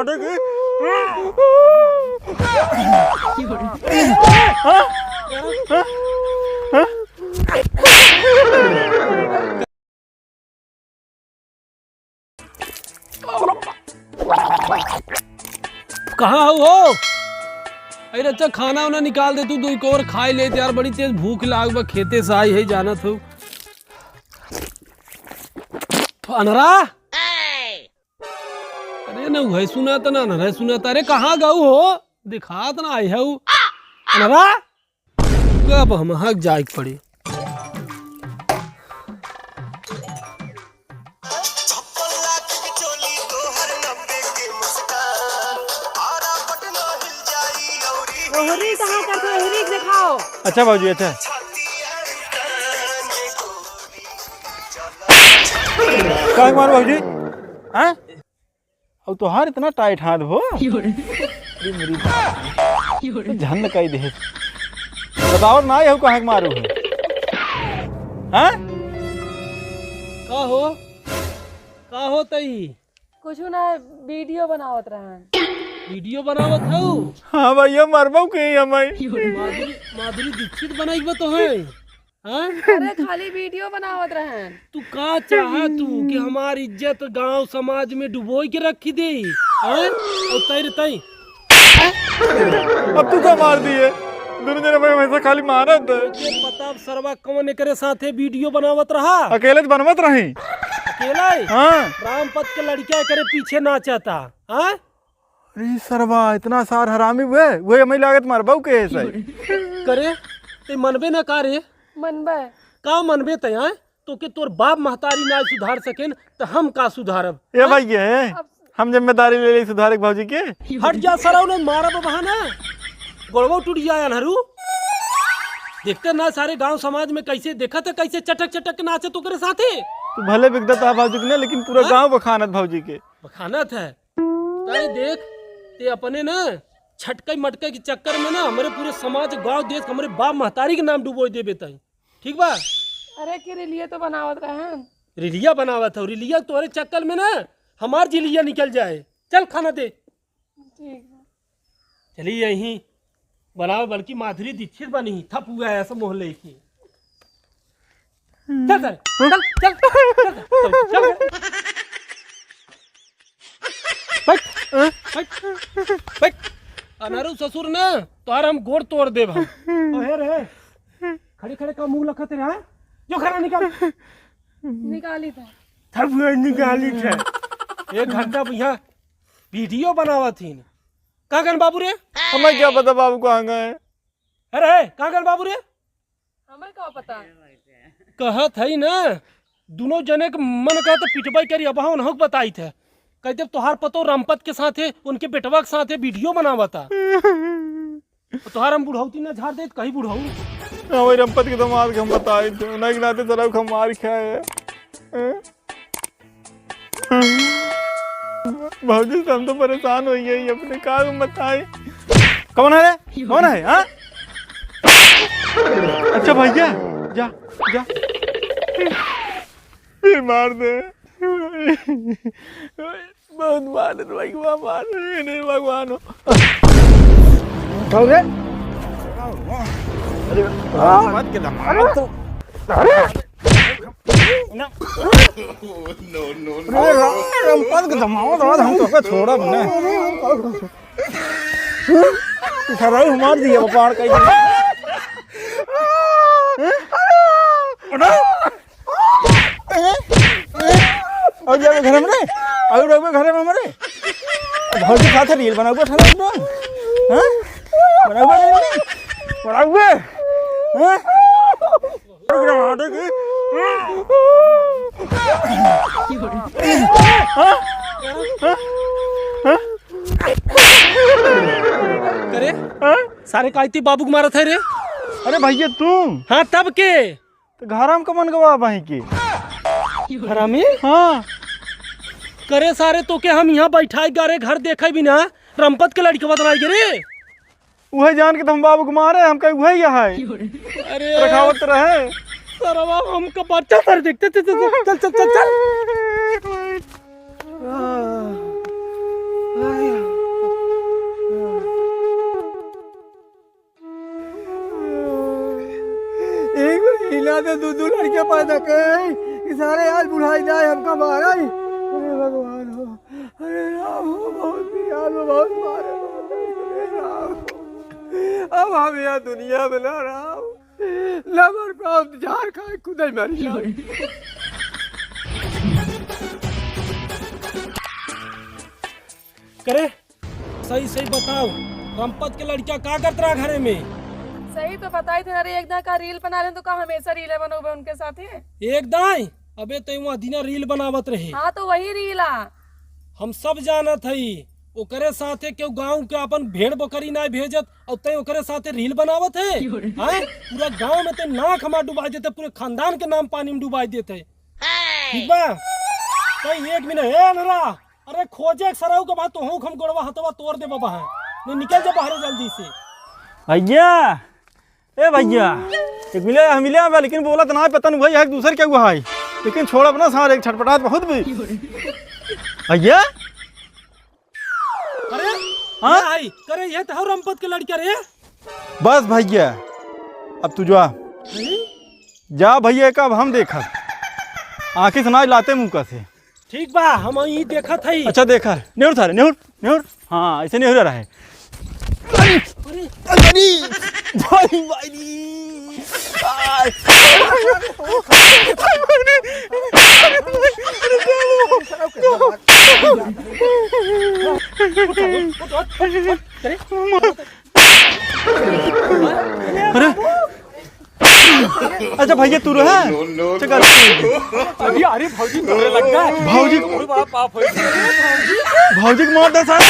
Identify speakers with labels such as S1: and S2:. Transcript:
S1: कहाँ हो? अरे अच्छा खाना वाना निकाल दे तू, 2 और खाई ले यार, बड़ी तेज भूख लाग बा, खेते से आई है जाना था। अनरा अरे न है सुना था ना अनरा सुना था। अरे कहाँ गऊ हो? दिखा तो ना आई है अनरा, कब हम हक जाए पड़ी।
S2: कहाँ करते हो? दिखाओ।
S3: अच्छा भाजी, अच्छा क्या मारो भाजी? हाँ अब तोहार इतना टाइट हाथ हो झन कही दे, बताओ ना ये कहाँ मारू है? हाँ
S1: का हो तई?
S2: कुछ ना, वीडियो बनावत रहन।
S1: वीडियो बनावत हो?
S3: हाँ भैया मरबो के हमें
S1: माधुरी दीक्षित बनाई तो है। हाँ?
S2: अरे खाली वीडियो बनावत रहन।
S1: तू का चाह तू कि हमारी इज्जत गांव समाज में डुबोई के रखी दे? और तई
S3: अब तू क्या मार दिए? दोनों जने भाई वैसा खाली मारत
S1: पता सरवा कौन करे साथे वीडियो बनावत रहा?
S3: अकेले तो बनवत रही।
S1: अकेला?
S3: हाँ
S1: रामपत के लड़किया करे पीछे नाचता। हाँ
S3: अरे सरवा इतना सार हरामी हुए वही हमें लागत मरबो के ऐसा
S1: करे ते मनबे ना करे
S2: मनबे
S1: का मनबे तय तो के तोर बाप महतारी ना सुधार सकेन तो हम का सुधारब?
S3: ये भैया हम जिम्मेदारी ले ली सुधारे भाजी के।
S1: हट जा सराव ने मारब बहाना, गोड़वा टूट जाए हरू। देखते ना सारे गांव समाज में कैसे देखा था, कैसे चटक चटक नाचे तो करे साथे।
S3: तू भले बिगदत है भाजी के, लेकिन पूरा गांव बखानत भाजी के
S1: बखानत है। ताई देख ते अपने ना छटके मटके के चक्कर में ना हमारे पूरे समाज गांव देश हमारे बाप महतारी के नाम डुबो देबे तई, ठीक बा?
S2: अरे के लिए तो बनावत रहन।
S1: रिलिया बनावत हो? रिलिया तोरे चक्कर में ना हमार जिलिया निकल जाए। चल खाना दे।
S2: ठीक है
S1: चलिए यहीं बनाओ, बल्कि माधुरी दीक्षित बनी थप हुआ है ऐसा मोहल्ले की। चल चल चल चल चल चल बैठ। अनारू ससुर ना तोहार हम गोड़ तोड़ देब हम। रे खड़े खड़े का मुंह लखत रहा है, जो खाना निकाल।
S2: निकाली था
S1: थप निकाली थे। 1 घंटा यहाँ वीडियो बनावा थी। कहाँ गन बाबू रे?
S3: हमें क्या पता बाबू कहाँ गए?
S1: अरे कहाँ गन बाबू रे?
S2: हमें क्या पता।
S1: कहत है ना दोनों जने के मन का तो पिटवाई करी, अब हम उन्होंने बताई थे। कहते तोहार पतो रामपत के साथे उनके बेटवा के साथे वीडियो बनावा था। तोहार हम बुढ़ौती ना झाड़ दे कहीं बुढ़ऊ।
S3: हाँ वही रामपत के दामाद के हम बताए थे, उन्हें के नाते तरफ हम मार खाए। भाजी हम तो परेशान हो गए, अपने कार में बताए। कौन है रे? कौन है? हाँ अच्छा भैया जा जा फिर मार दे। बहुत मार दे भगवान, मार दे भगवान। कौन रे? अरे मत के दामाद तो रामपत के दामाद हम तो छोड़ा ना सारा मार दिया व्यापार कहीं। और जाओ घर में, और रहोगे घर में हमारे घर के साथ रील बनाओगे ठहरा दो। हाँ बनाओगे रील बनाओगे? हाँ
S1: करे सारे कायती बाबू को मारा था रे।
S3: अरे भैया तुम?
S1: हाँ तब के
S3: तो घर हम कमन गवा भाई के
S1: घर में?
S3: हाँ
S1: करे सारे तो के हम यहाँ बैठाई गारे घर देखे भी ना रामपत के लड़के बताई गे।
S3: वही जान के तो हम बाबू को मारे, हम कहीं वही है।
S1: अरे
S3: रखावत रहे
S1: सरवा हमका बच्चा सर देखते थे। चल चल चल चल
S3: जाते दो लड़के पैदा करे कि सारे आज बुढ़ाई जाए हमका मारा ही। अरे भगवान हो, अरे राम हो, बहुत यार बहुत मारे अरे राम। अब हम यहाँ दुनिया में ना राम लबर को झाड़ खाए खुद ही मर जाए।
S1: करे सही सही बताओ, रंपत के लड़कियां का करत रहा घरे में?
S2: सही तो बताई थे। अरे एक का रील बना रहे तो का हमेशा रीले बनोगे उनके साथ ही?
S1: एक दाई अबे तो वहाँ दिना रील बनावत रहे।
S2: हाँ तो वही रीला
S1: हम सब जानत हई। ओकरे साथे क्यों गांव के अपन भेड़ बकरी ना भेजत और तय ओकरे साथे रील बनावत है? हैं? पूरा गांव में ते नाक हमार डुबा देते, पूरे खानदान के नाम पानी में डुबा देते। ठीक बा? कहीं एक मिनट है नरा, अरे खोजे सराऊ के बाद तो हम गोड़वा हथवा तोड़ दे बाबा है। नहीं निकल जा बाहर जल्दी से।
S3: भैया ए भैया एक मिले हम लेकिन बोला तो ना पता नहीं भाई एक दूसरे क्या हुआ है, लेकिन छोड़ अपना सारे एक छटपटाहट बहुत भी। भैया
S1: अरे
S3: हाँ?
S1: आई करे ये तो रंपत के लड़कियां रे।
S3: बस भैया अब तू जा भैया का अब हम देखा आंखें सुना लाते मुंह का से।
S1: ठीक बा हम यही देखा था।
S3: अच्छा देखा नेहुर था नेहुर हाँ ऐसे नेहुर रहा है। अरे अच्छा भैया तू रहा
S1: अरे भौजी लग गया।
S3: भौजी
S1: बड़ा पाप हो
S3: भौजी को मार दे सारा।